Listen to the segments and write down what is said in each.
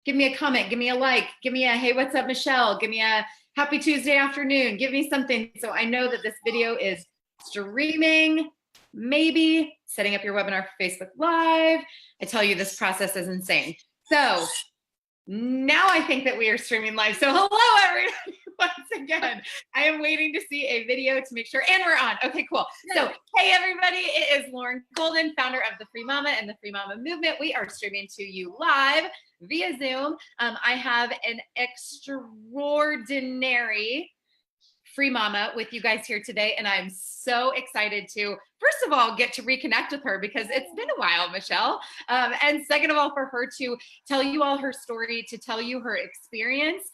give me a comment, give me a like, give me a, hey, what's up, Michelle? Give me a happy Tuesday afternoon. Give me something. So I know that this video is streaming, maybe setting up your webinar for Facebook Live. I tell you, this process is insane. So now I think that we are streaming live. So hello, everybody. Once again, I am waiting to see a video to make sure, and we're on. Okay, cool. So, hey, everybody, it is Lauren Golden, founder of the Free Mama and the Free Mama Movement. We are streaming to you live via Zoom. I have an extraordinary Free Mama with you guys here today, and I'm so excited to, first of all, get to reconnect with her because it's been a while, Michelle, and second of all, for her to tell you all her story, to tell you her experience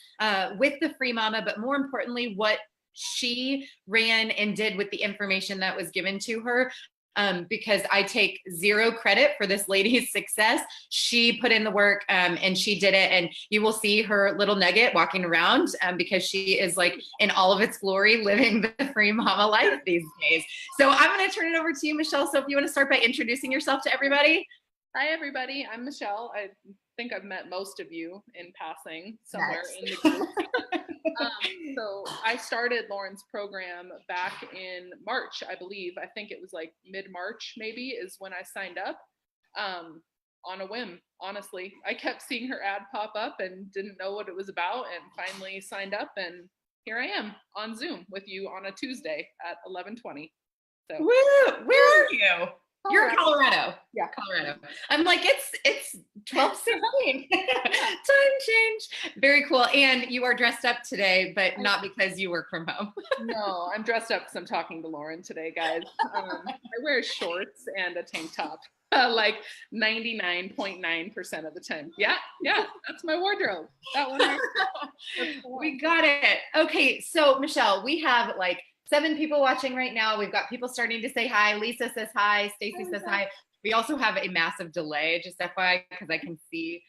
with the Free Mama, but more importantly, what she ran and did with the information that was given to her. Because I take zero credit for this lady's success. She put in the work and she did it, and you will see her little nugget walking around because she is like in all of its glory living the Free Mama life these days. So I'm going to turn it over to you, Michelle. So if you want to start by introducing yourself to everybody. Hi, everybody. I'm Michelle. I think I've met most of you in passing somewhere in the group. So I started Lauren's program back in March, I believe. I think it was like mid-March maybe is when I signed up on a whim, honestly. I kept seeing her ad pop up and didn't know what it was about, and finally signed up, and here I am on Zoom with you on a Tuesday at 11:20. So, woo! Where are you? You're in Colorado. Yeah, Colorado. I'm like, it's 12:16. Time change. Very cool. And you are dressed up today, but not because you work from home. No, I'm dressed up because I'm talking to Lauren today, guys. I wear shorts and a tank top, like 99.9% of the time. Yeah, that's my wardrobe. That one. We got it. Okay, so Michelle, we have like 7 people watching right now. We've got people starting to say hi. Lisa says hi. Stacy says hi. We also have a massive delay, just FYI, because I can see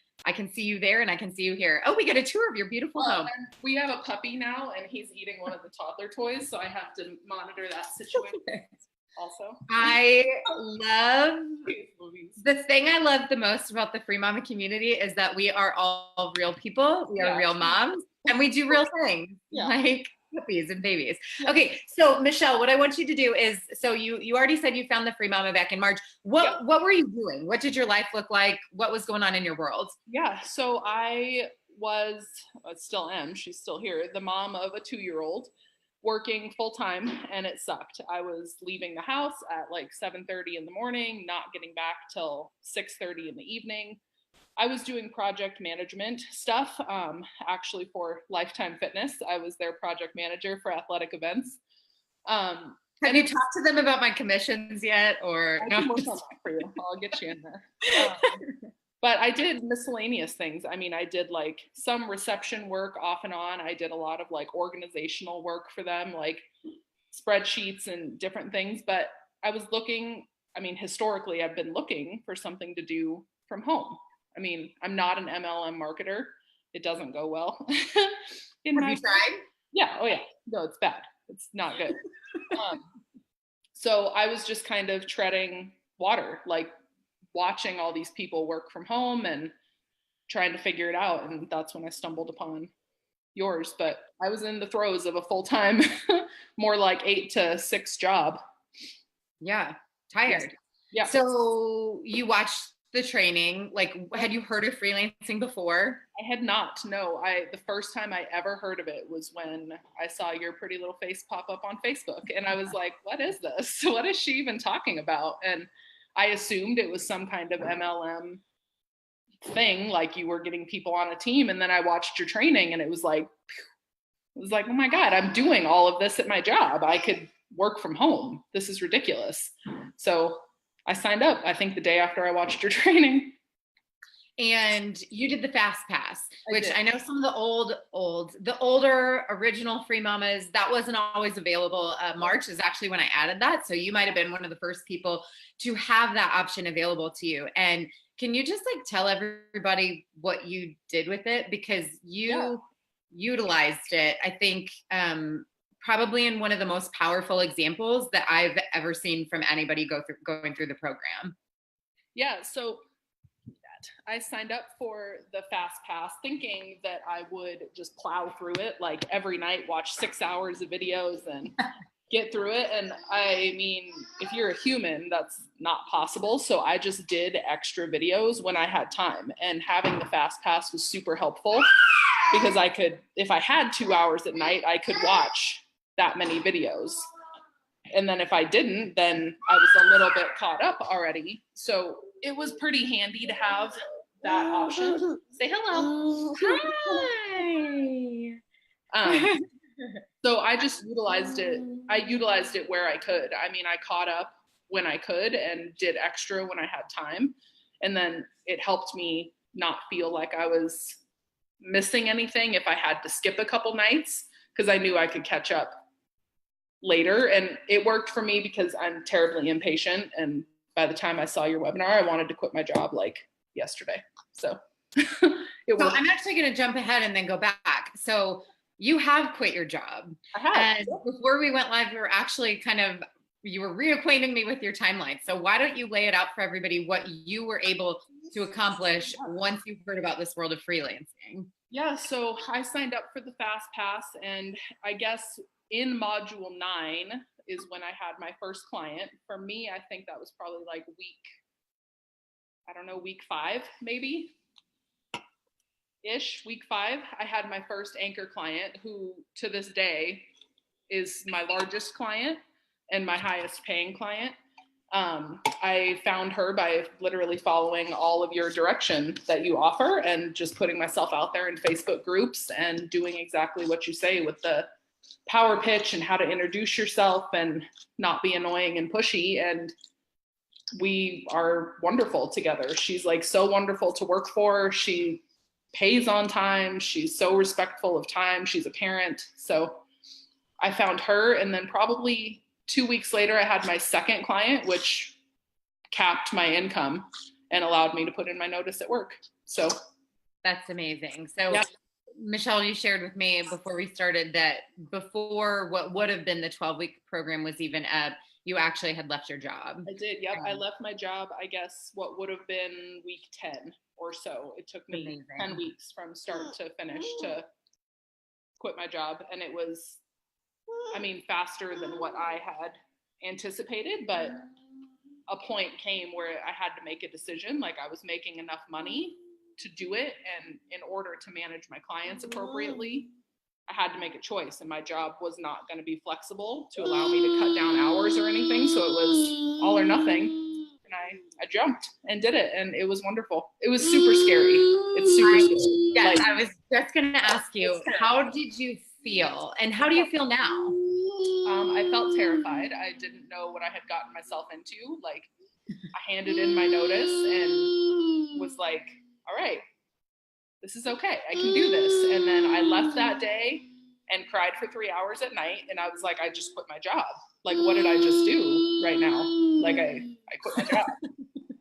you there and I can see you here. Oh, we get a tour of your beautiful home. We have a puppy now, and he's eating one of the toddler toys, so I have to monitor that situation. Also, I love the thing I love the most about the Free Mama community is that we are all real people. We are real moms, and we do real things. Like puppies and babies. Okay, so Michelle, what I want you to do is, so you already said you found the Free Mama back in March. What were you doing? What did your life look like? What was going on in your world? Yeah, so I was, still am, she's still here, the mom of a 2-year-old, working full time, and it sucked. I was leaving the house at like 7:30 in the morning, not getting back till 6:30 in the evening. I was doing project management stuff, actually for Lifetime Fitness. I was their project manager for athletic events. Have you talked to them about my commissions yet? Or I can work on that for you. I'll get you in there. But I did miscellaneous things. I mean, I did like some reception work off and on. I did a lot of like organizational work for them, like spreadsheets and different things. But I was looking, I mean, historically, I've been looking for something to do from home. I mean, I'm not an MLM marketer. It doesn't go well. Have you tried? Yeah. Oh, yeah. No, it's bad. It's not good. So I was just kind of treading water, like watching all these people work from home and trying to figure it out. And that's when I stumbled upon yours. But I was in the throes of a full-time, more like 8 to 6 job. Yeah. Tired. Yeah. So you watched the training, like, had you heard of freelancing before? I had not, no. The first time I ever heard of it was when I saw your pretty little face pop up on Facebook, and I was like, what is this? What is she even talking about? And I assumed it was some kind of MLM thing, like you were getting people on a team, and then I watched your training, and it was like, oh my God, I'm doing all of this at my job. I could work from home. This is ridiculous. So I signed up, I think the day after I watched your training. And you did the Fast Pass, which I know some of the older original Free Mamas, that wasn't always available. March is actually when I added that. So you might've been one of the first people to have that option available to you. And can you just like tell everybody what you did with it? Because you utilized it, I think, probably in one of the most powerful examples that I've ever seen from anybody going through the program. Yeah, so I signed up for the Fast Pass thinking that I would just plow through it, like every night, watch 6 hours of videos and get through it. And I mean, if you're a human, that's not possible. So I just did extra videos when I had time, and having the Fast Pass was super helpful because I could, if I had 2 hours at night, I could watch that many videos. And then if I didn't, then I was a little bit caught up already. So it was pretty handy to have that option. Say hello. Hi. So I just utilized it. I utilized it where I could. I mean, I caught up when I could and did extra when I had time. And then it helped me not feel like I was missing anything if I had to skip a couple nights, because I knew I could catch up later. And it worked for me because I'm terribly impatient. And by the time I saw your webinar, I wanted to quit my job like yesterday. So it worked. I'm actually going to jump ahead and then go back. So you have quit your job. I have. And before we went live, we were actually you were reacquainting me with your timeline. So why don't you lay it out for everybody what you were able to accomplish once you heard about this world of freelancing? Yeah, so I signed up for the Fast Pass, and I guess in module 9 is when I had my first client. For me, I think that was probably like week 5, maybe ish, week 5. I had my first anchor client, who to this day is my largest client and my highest paying client. I found her by literally following all of your direction that you offer and just putting myself out there in Facebook groups and doing exactly what you say with the power pitch and how to introduce yourself and not be annoying and pushy. And we are wonderful together. She's like so wonderful to work for. She pays on time. She's so respectful of time. She's a parent. So I found her, and then probably 2 weeks later, I had my second client, which capped my income and allowed me to put in my notice at work. So that's amazing. So yeah. Michelle, you shared with me before we started that before what would have been the 12-week program was even up, you actually had left your job. I did. Yep. I left my job, I guess, what would have been week 10 or so. It took me 10 weeks from start to finish to quit my job. And it was, I mean, faster than what I had anticipated, but a point came where I had to make a decision. Like, I was making enough money to do it, and in order to manage my clients appropriately, I had to make a choice, and my job was not going to be flexible to allow me to cut down hours or anything. So it was all or nothing, and I jumped and did it, and it was wonderful. It was super scary. It's super scary. Yes, I was just going to ask you, how did you feel, and how do you feel now? I felt terrified. I didn't know what I had gotten myself into. Like, I handed in my notice and was like, all right, this is okay. I can do this. And then I left that day and cried for 3 hours at night. And I was like, I just quit my job. Like, what did I just do right now? Like, I quit my job.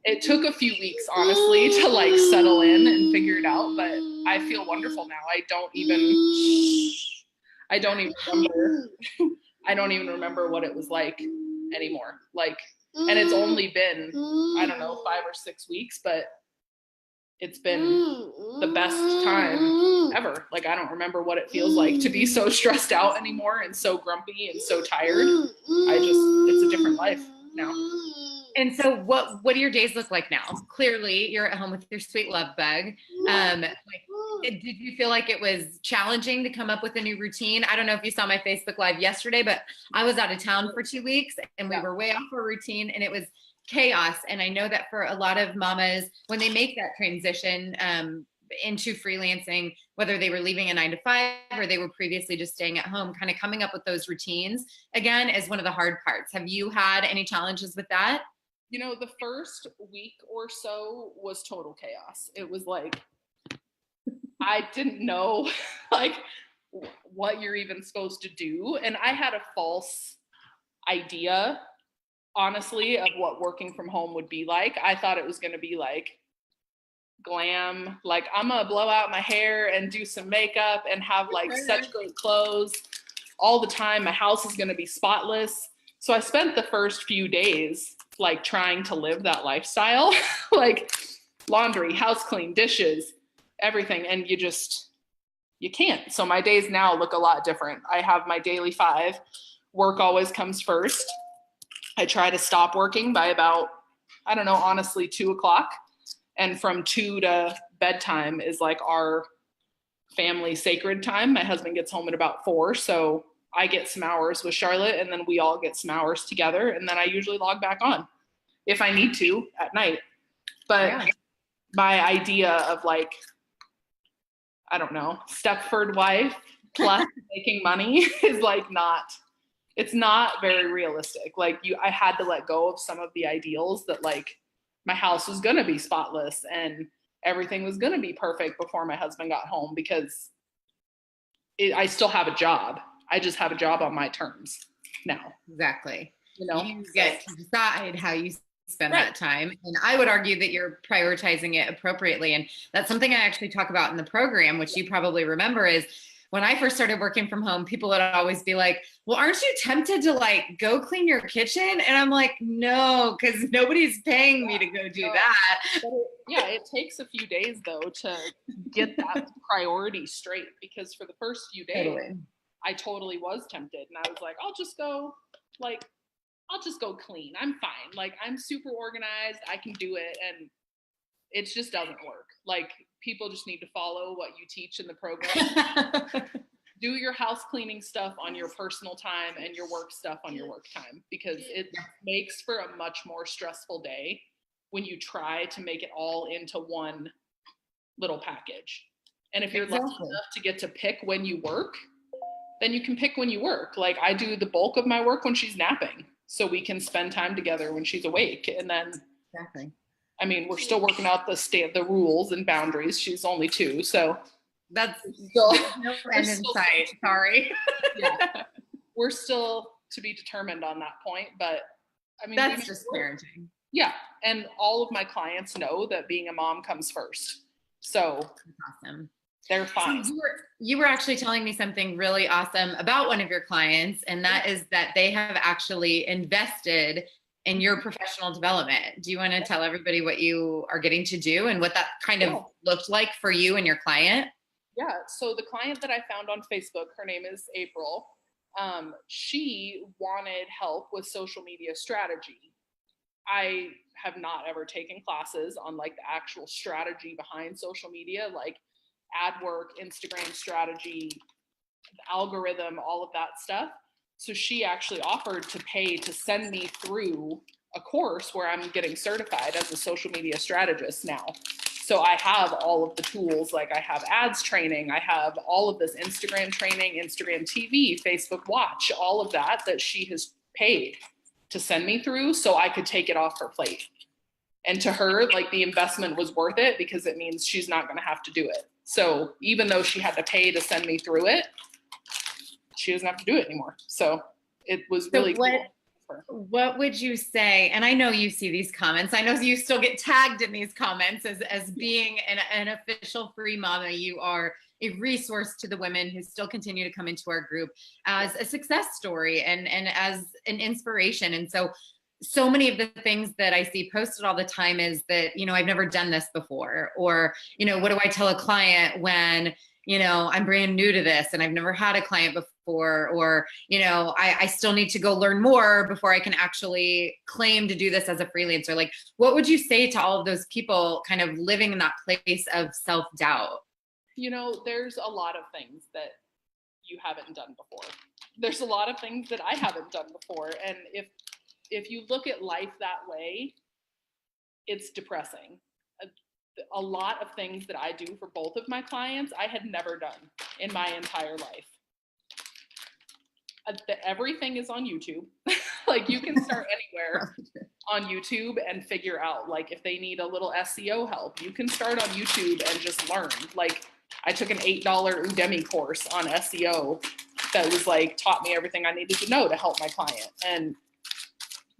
It took a few weeks, honestly, to like settle in and figure it out. But I feel wonderful now. I don't even remember what it was like anymore. Like, and it's only been, I don't know, 5 or 6 weeks, but it's been the best time ever. Like, I don't remember what it feels like to be so stressed out anymore and so grumpy and so tired. It's a different life now. And so what do your days look like now? Clearly you're at home with your sweet love bug. Did you feel like it was challenging to come up with a new routine? I don't know if you saw my Facebook Live yesterday, but I was out of town for 2 weeks and we were way off our routine, and it was chaos. And I know that for a lot of mamas, when they make that transition into freelancing, whether they were leaving a 9-to-5 or they were previously just staying at home, kind of coming up with those routines again is one of the hard parts. Have you had any challenges with that? You know, the first week or so was total chaos. It was like, I didn't know like what you're even supposed to do. And I had a false idea, honestly, of what working from home would be like. I thought it was going to be like glam, like I'm going to blow out my hair and do some makeup and have like such great clothes all the time. My house is going to be spotless. So I spent the first few days like trying to live that lifestyle. Like, laundry, house clean, dishes, everything. And you can't. So my days now look a lot different. I have my daily 5. Work always comes first. I try to stop working by about, I don't know, honestly, 2:00. And from 2 to bedtime is like our family sacred time. My husband gets home at about 4. So I get some hours with Charlotte, and then we all get some hours together. And then I usually log back on if I need to at night. But my idea of like, I don't know, Stepford wife plus making money is like it's not very realistic. Like I had to let go of some of the ideals that like my house was going to be spotless and everything was going to be perfect before my husband got home, because I still have a job. I just have a job on my terms now. Exactly. You get to decide how you spend that time. And I would argue that you're prioritizing it appropriately. And that's something I actually talk about in the program, which you probably remember, is when I first started working from home, people would always be like, well, aren't you tempted to like go clean your kitchen? And I'm like, no, because nobody's paying me to go do that. It takes a few days though to get that priority straight, because for the first few days, I totally was tempted. And I was like, I'll just go clean. I'm fine. Like, I'm super organized. I can do it. And it just doesn't work. Like, people just need to follow what you teach in the program. Do your house cleaning stuff on your personal time and your work stuff on your work time, because it makes for a much more stressful day when you try to make it all into one little package. And if you're lucky enough to get to pick when you work, then you can pick when you work. Like, I do the bulk of my work when she's napping, so we can spend time together when she's awake. And then, I mean, we're still working out the rules and boundaries. She's only 2, so that's still no end in sight. Sorry. We're still to be determined on that point, but I mean, that's just parenting. Yeah, and all of my clients know that being a mom comes first, so that's awesome. They're fine. So you were actually telling me something really awesome about one of your clients, and that is that they have actually invested in your professional development. Do you want to tell everybody what you are getting to do and what that kind of looked like for you and your client? Yeah, so the client that I found on Facebook, her name is April. She wanted help with social media strategy. I have not ever taken classes on like the actual strategy behind social media, like ad work, Instagram strategy, algorithm, all of that stuff. So she actually offered to pay to send me through a course where I'm getting certified as a social media strategist now. So I have all of the tools, like I have ads training, I have all of this Instagram training, Instagram TV, Facebook Watch, all of that she has paid to send me through so I could take it off her plate. And to her, like, the investment was worth it because it means she's not going to have to do it. So even though she had to pay to send me through it, she doesn't have to do it anymore. So it was really cool. What would you say? And I know you see these comments. I know you still get tagged in these comments as being an official free mama. You are a resource to the women who still continue to come into our group as a success story and as an inspiration. And so many of the things that I see posted all the time is that, I've never done this before, or, what do I tell a client when, I'm brand new to this and I've never had a client before, or, I still need to go learn more before I can actually claim to do this as a freelancer. Like, what would you say to all of those people kind of living in that place of self-doubt? There's a lot of things that you haven't done before. There's a lot of things that I haven't done before. And if you look at life that way, it's depressing. A lot of things that I do for both of my clients, I had never done in my entire life. Everything is on YouTube. Like, you can start anywhere on YouTube and figure out, like, if they need a little SEO help, you can start on YouTube and just learn. Like, I took an $8 Udemy course on SEO that was like, taught me everything I needed to know to help my client. And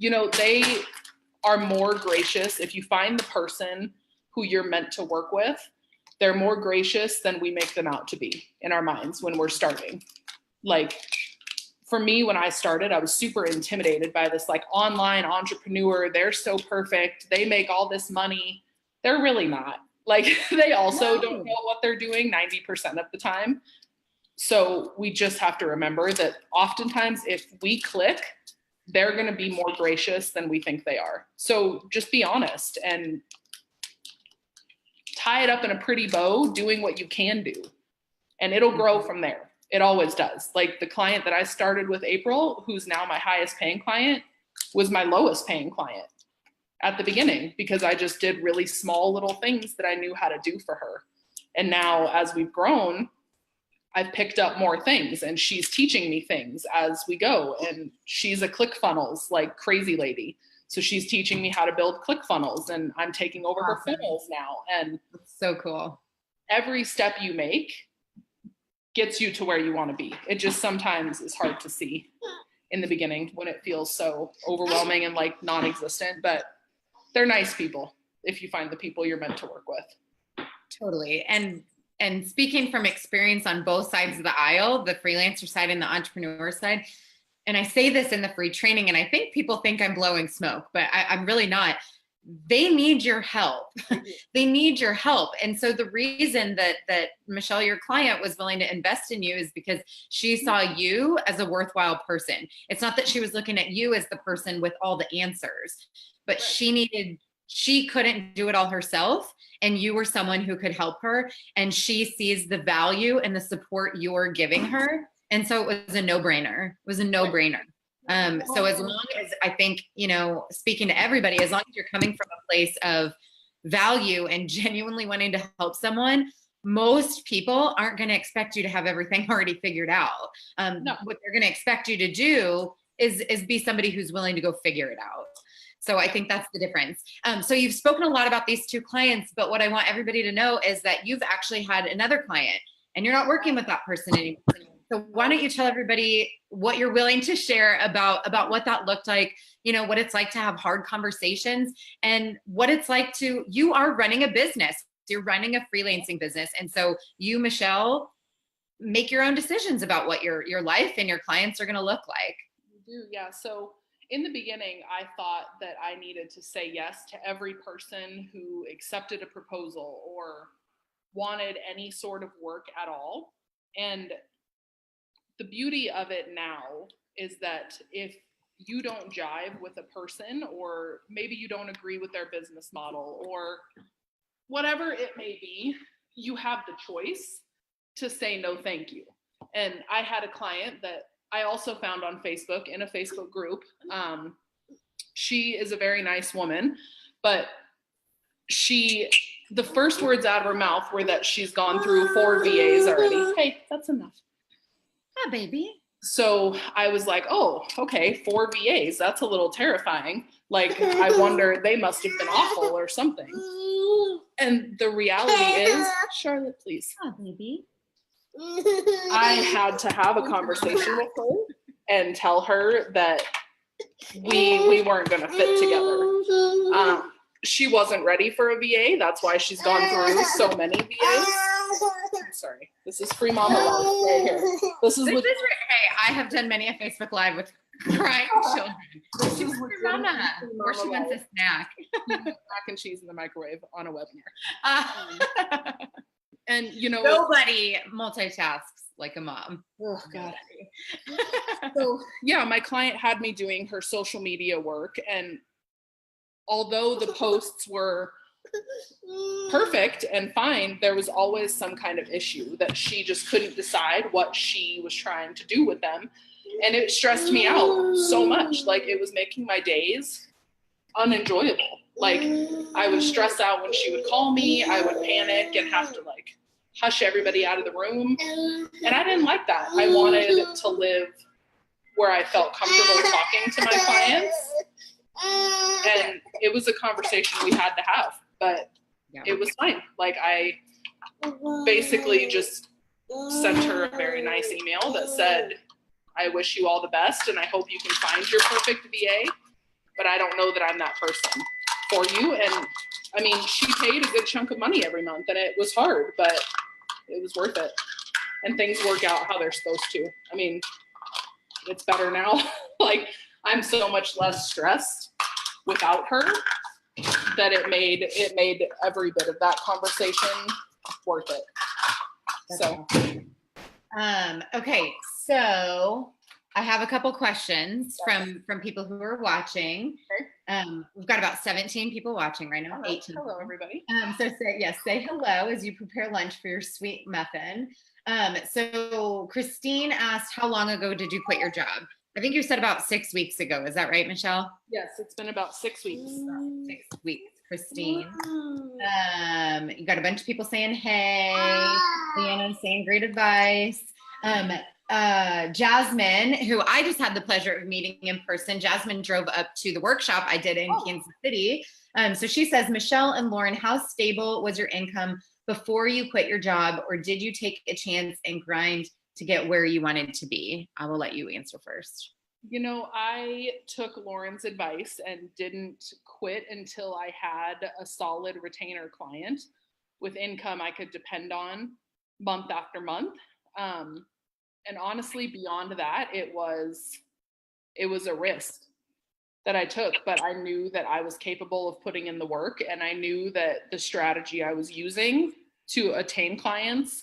they are more gracious. If you find the person who you're meant to work with, they're more gracious than we make them out to be in our minds when we're starting. Like, for me, when I started, I was super intimidated by this like online entrepreneur. They're so perfect. They make all this money. they're really not. Like, they also don't know what they're doing 90% of the time. So we just have to remember that oftentimes if we click, they're going to be more gracious than we think they are. So just be honest and tie it up in a pretty bow, doing what you can do, and it'll grow from there. It always does. Like the client that I started with, April, who's now my highest paying client, was my lowest paying client at the beginning because I just did really small little things that I knew how to do for her. And now as we've grown, I've picked up more things and she's teaching me things as we go. And she's a ClickFunnels like crazy lady. So she's teaching me how to build ClickFunnels and I'm taking over her funnels now. And that's so cool. Every step you make gets you to where you want to be. It just sometimes is hard to see in the beginning when it feels so overwhelming and like non-existent, but they're nice people if you find the people you're meant to work with. Totally. And speaking from experience on both sides of the aisle, the freelancer side and the entrepreneur side, and I say this in the free training, and I think people think I'm blowing smoke, but I'm really not. They need your help. They need your help. And so the reason that Michelle, your client, was willing to invest in you is because she saw you as a worthwhile person. It's not that she was looking at you as the person with all the answers, but she couldn't do it all herself. And you were someone who could help her. And she sees the value and the support you're giving her. And so it was a no-brainer. It was a no-brainer. So as long as, I think, you know, speaking to everybody, as long as you're coming from a place of value and genuinely wanting to help someone, most people aren't going to expect you to have everything already figured out. No. What they're going to expect you to do is be somebody who's willing to go figure it out. So I think that's the difference. So you've spoken a lot about these two clients, but what I want everybody to know is that you've actually had another client and you're not working with that person anymore. So why don't you tell everybody what you're willing to share about what that looked like, you know, what it's like to have hard conversations and what it's like to, you are running a business, you're running a freelancing business. And so you, Michelle, make your own decisions about what your life and your clients are going to look like. You do, yeah. So in the beginning, I thought that I needed to say yes to every person who accepted a proposal or wanted any sort of work at all. And the beauty of it now is that if you don't jive with a person, or maybe you don't agree with their business model, or whatever it may be, you have the choice to say no, thank you. And I had a client that I also found on Facebook in a Facebook group. She is a very nice woman, but the first words out of her mouth were that she's gone through 4 VAs already. Hey, that's enough. Hi, baby. So I was like, oh, okay, 4 VAs. That's a little terrifying. Like, I wonder, they must have been awful or something. And the reality is, Charlotte, please. Hi, baby. I had to have a conversation with her and tell her that we weren't going to fit together. She wasn't ready for a VA. That's why she's gone through so many VAs. I'm sorry. This is Free Mama Love right here. This is hey, I have done many a Facebook Live with crying children. She's Free Mama, or she wants a snack. Mac and cheese in the microwave on a webinar. And you know, nobody multitasks like a mom. Oh God. So yeah, my client had me doing her social media work, and although the posts were perfect and fine, there was always some kind of issue that she just couldn't decide what she was trying to do with them. And it stressed me out so much. Like, it was making my days unenjoyable. Like, I was stressed out when she would call me. I would panic and have to like hush everybody out of the room. And I didn't like that. I wanted to live where I felt comfortable talking to my clients. And it was a conversation we had to have, but it was fine. Like, I basically just sent her a very nice email that said, I wish you all the best and I hope you can find your perfect VA, but I don't know that I'm that person for you. And I mean, she paid a good chunk of money every month and it was hard, but it was worth it. And things work out how they're supposed to. I mean, it's better now. Like, I'm so much less stressed without her that it made every bit of that conversation worth it. So, okay, so I have a couple questions from people who are watching. Okay. We've got about 17 people watching right now. 18. Hello, everybody. So say hello as you prepare lunch for your sweet muffin. So Christine asked, how long ago did you quit your job? I think you said about 6 weeks ago. Is that right, Michelle? Yes, it's been about 6 weeks. 6 weeks, Christine. You got a bunch of people saying hey. Leanna saying great advice. Jasmine, who I just had the pleasure of meeting in person. Jasmine drove up to the workshop I did in Kansas City. So she says, Michelle and Lauren, how stable was your income before you quit your job, or did you take a chance and grind to get where you wanted to be? I will let you answer first. You know, I took Lauren's advice and didn't quit until I had a solid retainer client with income I could depend on month after month. And honestly, beyond that, it was a risk that I took, but I knew that I was capable of putting in the work, and I knew that the strategy I was using to attain clients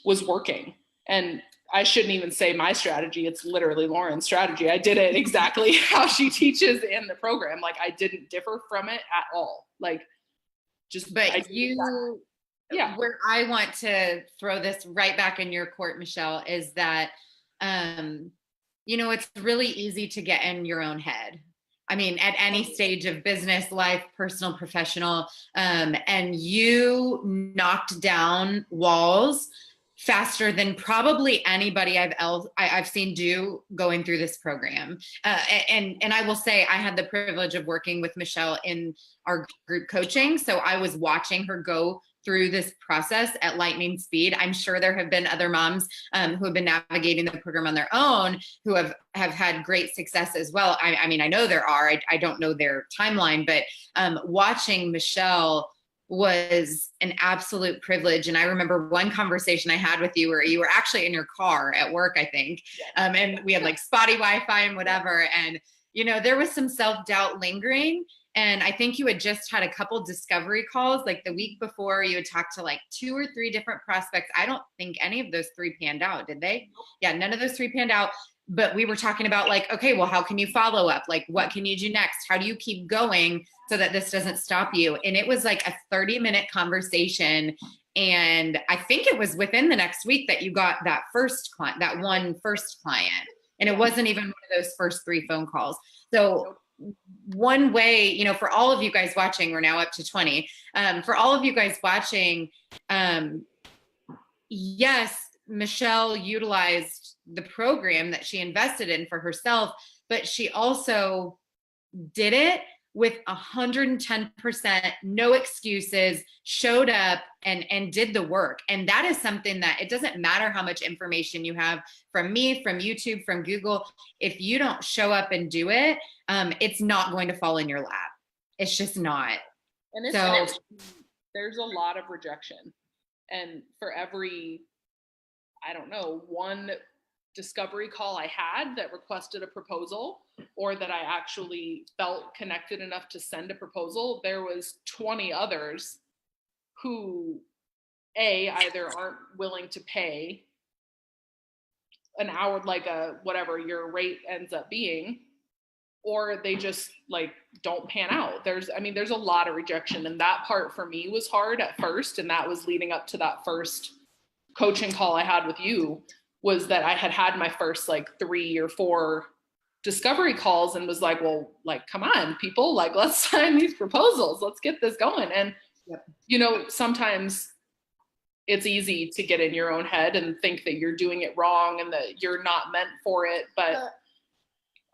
was working. And I shouldn't even say my strategy. It's literally Lauren's strategy. I did it exactly how she teaches in the program. Like, I didn't differ from it at all. Like, just, but yeah, where I want to throw this right back in your court, Michelle, is that, you know, it's really easy to get in your own head. I mean, at any stage of business, life, personal, professional, and you knocked down walls faster than probably anybody I've seen do going through this program. And I will say I had the privilege of working with Michelle in our group coaching. So I was watching her go through this process at lightning speed. I'm sure there have been other moms who have been navigating the program on their own who have had great success as well. I mean, I know there are, I don't know their timeline, but watching Michelle was an absolute privilege. And I remember one conversation I had with you where you were actually in your car at work, I think. And we had like spotty Wi-Fi and whatever. And, you know, there was some self-doubt lingering. And I think you had just had a couple discovery calls, like the week before you had talked to like 2 or 3 different prospects. I don't think any of those 3 panned out, did they? Yeah, none of those 3 panned out. But we were talking about like, okay, well, how can you follow up? Like, what can you do next? How do you keep going so that this doesn't stop you? And it was like a 30-minute conversation. And I think it was within the next week that you got that first client, that one first client. And it wasn't even one of those first 3 phone calls. So one way, you know, for all of you guys watching, we're now up to 20. For all of you guys watching, yes, Michelle utilized the program that she invested in for herself, but she also did it with 110%, no excuses, showed up and did the work. And that is something that it doesn't matter how much information you have from me, from YouTube, from Google. If you don't show up and do it, it's not going to fall in your lap. It's just not. And there's a lot of rejection. And for every, I don't know, one discovery call I had that requested a proposal, or that I actually felt connected enough to send a proposal, there was 20 others who either aren't willing to pay an hour, like whatever your rate ends up being, or they just like don't pan out. There's a lot of rejection, and that part for me was hard at first. And that was leading up to that first coaching call I had with you, was that I had my first like 3 or 4 discovery calls and was like, well, like, come on, people, like, let's sign these proposals. Let's get this going. And, you know, sometimes it's easy to get in your own head and think that you're doing it wrong and that you're not meant for it. But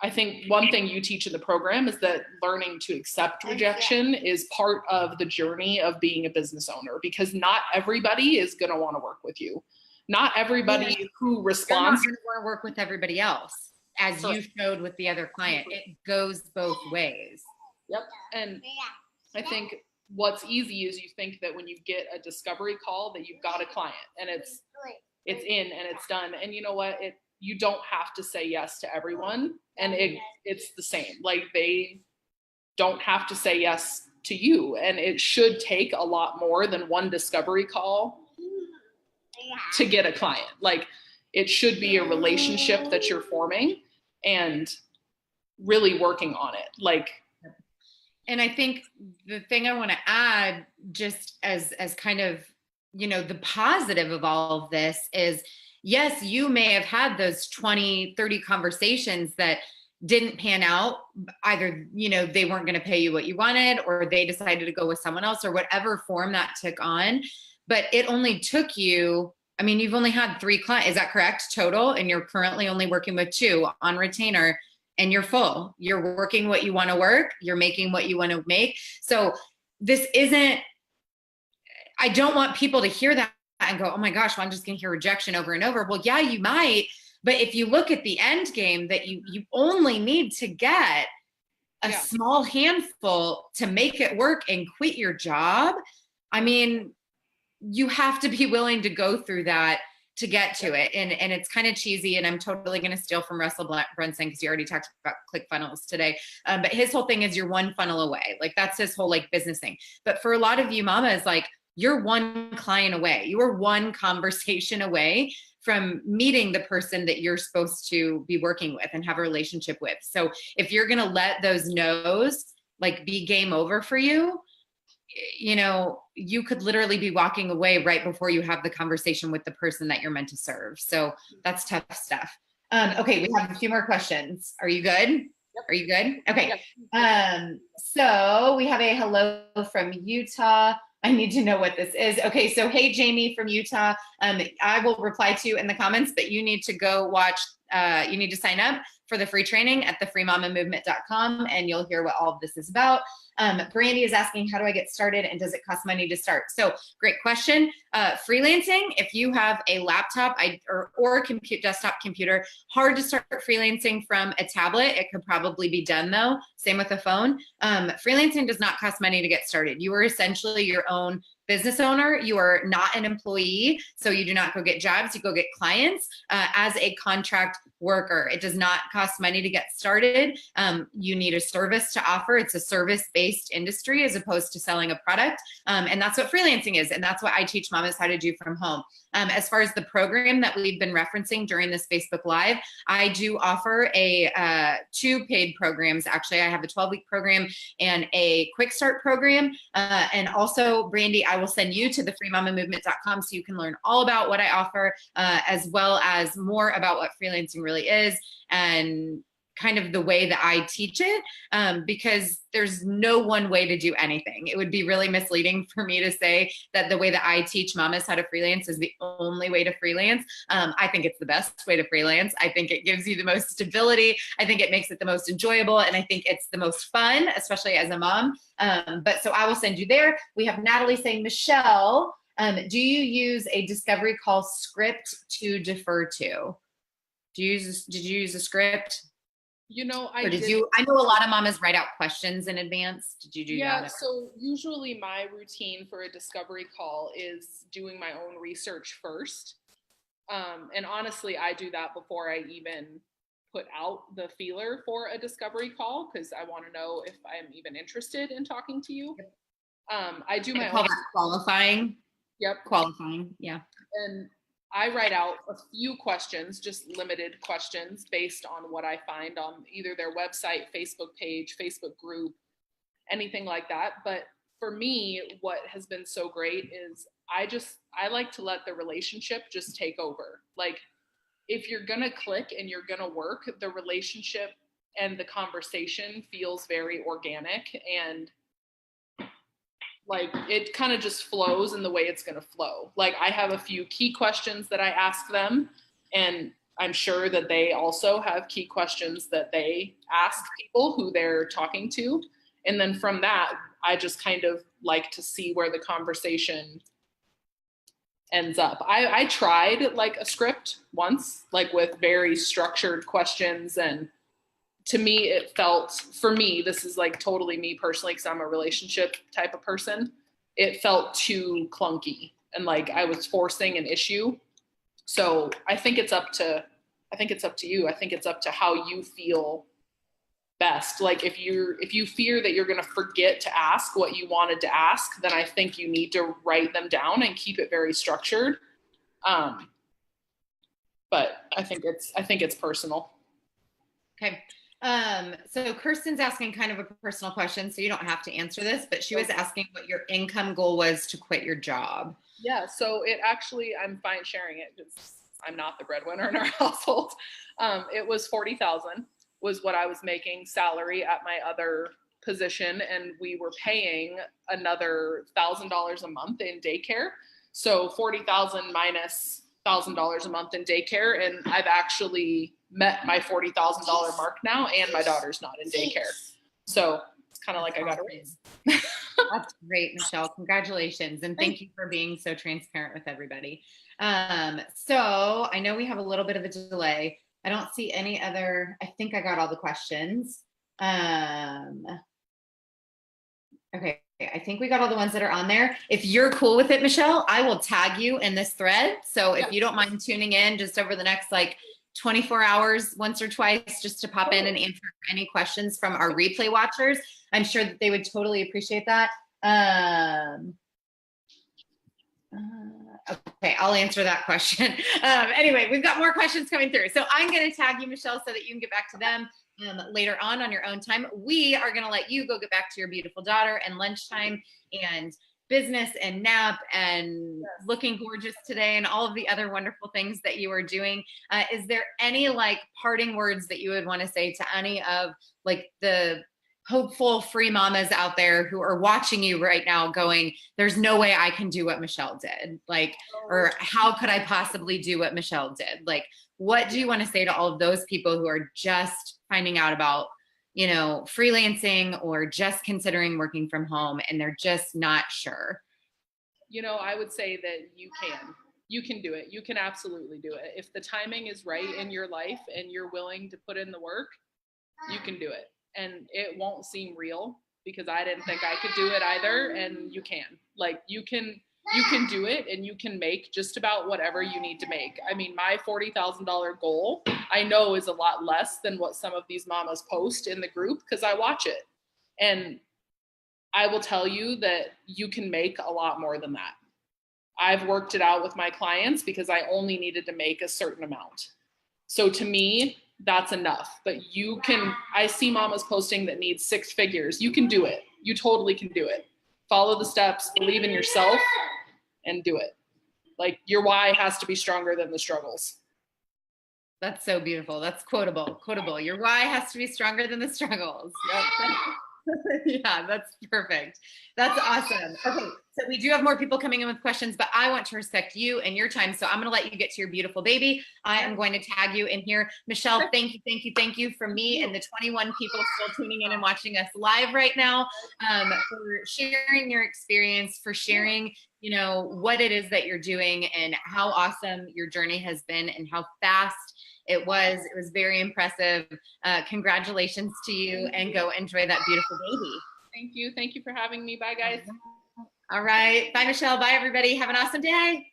I think one thing you teach in the program is that learning to accept rejection is part of the journey of being a business owner, because not everybody is going to want to work with you. Not everybody who responds. You're not going to want to work with everybody else, as you showed with the other client. It goes both ways. Yep. And I think what's easy is you think that when you get a discovery call that you've got a client and it's in and it's done. And you know what? You don't have to say yes to everyone. And it's the same. Like, they don't have to say yes to you. And it should take a lot more than one discovery call to get a client. Like, it should be a relationship that you're forming and really working on it. Like, and I think the thing I want to add, just as kind of, you know, the positive of all of this is, yes, you may have had those 20, 30 conversations that didn't pan out. Either, you know, they weren't going to pay you what you wanted, or they decided to go with someone else, or whatever form that took on. But it only took you, I mean, you've only had 3 clients, is that correct, total? And you're currently only working with 2 on retainer, and you're full. You're working what you want to work. You're making what you want to make. So this isn't, I don't want people to hear that and go, oh my gosh, well, I'm just going to hear rejection over and over. Well, yeah, you might. But if you look at the end game, that you only need to get a small handful to make it work and quit your job. I mean, you have to be willing to go through that to get to it. And it's kind of cheesy, and I'm totally going to steal from Russell Brunson, because you already talked about ClickFunnels today. But his whole thing is you're one funnel away. Like, that's his whole like business thing. But for a lot of you mamas, like, you're one client away. You are one conversation away from meeting the person that you're supposed to be working with and have a relationship with. So if you're going to let those no's like be game over for you, you know, you could literally be walking away right before you have the conversation with the person that you're meant to serve. So that's tough stuff. Okay, we have a few more questions. Are you good? Yep. Are you good? Okay. Yep. So we have a hello from Utah. I need to know what this is. Okay, so hey, Jamie from Utah. I will reply to you in the comments, but you need to go watch, you need to sign up for the free training at thefreemamamovement.com, and you'll hear what all of this is about. Brandy is asking, how do I get started, and does it cost money to start? So great question. Freelancing, if you have a laptop or a desktop computer, hard to start freelancing from a tablet. It could probably be done though. Same with a phone. Freelancing does not cost money to get started. You are essentially your own business owner. You are not an employee, so you do not go get jobs, you go get clients as a contract worker. It does not cost money to get started. You need a service to offer. It's a service-based industry as opposed to selling a product. And that's what freelancing is. And that's what I teach mamas how to do from home. As far as the program that we've been referencing during this Facebook Live, I do offer 2 paid programs. Actually, I have a 12-week program and a quick start program. And also, Brandy, I will send you to thefreemamamovement.com so you can learn all about what I offer, as well as more about what freelancing really is and kind of the way that I teach it, because there's no one way to do anything. It would be really misleading for me to say that the way that I teach mamas how to freelance is the only way to freelance. I think it's the best way to freelance. I think it gives you the most stability. I think it makes it the most enjoyable. And I think it's the most fun, especially as a mom. But so I will send you there. We have Natalie saying, Michelle, do you use a discovery call script to defer to? Did you use a script? You know, I know a lot of mamas write out questions in advance. Did you do that? Yeah, so usually my routine for a discovery call is doing my own research first. And honestly, I do that before I even put out the feeler for a discovery call, because I want to know if I'm even interested in talking to you. I do my own qualifying. Yep. Qualifying. Yeah. And I write out a few questions, just limited questions based on what I find on either their website, Facebook page, Facebook group, anything like that. But for me, what has been so great is I like to let the relationship just take over. Like, if you're going to click and you're going to work, the relationship and the conversation feels very organic, and like it kind of just flows in the way it's going to flow. Like, I have a few key questions that I ask them, and I'm sure that they also have key questions that they ask people who they're talking to. And then from that, I just kind of like to see where the conversation ends up. I tried like a script once, like with very structured questions, and to me, it felt, for me, this is like totally me personally, because I'm a relationship type of person, it felt too clunky and like I was forcing an issue. So I think it's up to you. I think it's up to how you feel best. Like if you fear that you're going to forget to ask what you wanted to ask, then I think you need to write them down and keep it very structured. But I think it's personal. Okay. So Kirsten's asking kind of a personal question, so you don't have to answer this, but she was asking what your income goal was to quit your job. Yeah, so it actually, I'm fine sharing it because I'm not the breadwinner in our household. It was 40,000 was what I was making salary at my other position, and we were paying another $1,000 a month in daycare. So 40,000 minus $1,000 a month in daycare, and I've actually met my $40,000 mark now, and my daughter's not in daycare. So it's kind of like I got a raise. That's great, Michele. Congratulations. And thank you for being so transparent with everybody. So I know we have a little bit of a delay. I don't see any other, I think I got all the questions. Okay, I think we got all the ones that are on there. If you're cool with it, Michele, I will tag you in this thread. So if you don't mind tuning in just over the next like 24 hours, once or twice, just to pop in and answer any questions from our replay watchers, I'm sure that they would totally appreciate that. Okay, I'll answer that question. Anyway, we've got more questions coming through. So I'm going to tag you, Michele, so that you can get back to them later on your own time. We are going to let you go get back to your beautiful daughter and lunchtime and business and nap and looking gorgeous today and all of the other wonderful things that you are doing. Is there any like parting words that you would want to say to any of like the hopeful free mamas out there who are watching you right now going, there's no way I can do what Michele did, like, or how could I possibly do what Michele did? Like, what do you want to say to all of those people who are just finding out about, you know, freelancing or just considering working from home and they're just not sure? You know, I would say that you can do it. You can absolutely do it. If the timing is right in your life and you're willing to put in the work, you can do it. And it won't seem real because I didn't think I could do it either. And you can, like, you can do it and you can make just about whatever you need to make. I mean, my $40,000 goal, I know is a lot less than what some of these mamas post in the group because I watch it. And I will tell you that you can make a lot more than that. I've worked it out with my clients because I only needed to make a certain amount. So to me, that's enough. But you can, I see mamas posting that need 6 figures. You can do it. You totally can do it. Follow the steps, believe in yourself, and do it. Like, your why has to be stronger than the struggles. That's so beautiful. That's quotable. Your why has to be stronger than the struggles. Yep. Yeah, that's perfect. That's awesome. Okay, so we do have more people coming in with questions, but I want to respect you and your time. So I'm going to let you get to your beautiful baby. I am going to tag you in here. Michele, thank you from me and the 21 people still tuning in and watching us live right now, for sharing your experience, for sharing, you know, what it is that you're doing and how awesome your journey has been and how fast it was very impressive. Congratulations to you and go enjoy that beautiful baby. Thank you for having me. Bye, guys. All right, bye, Michele. Bye, everybody. Have an awesome day.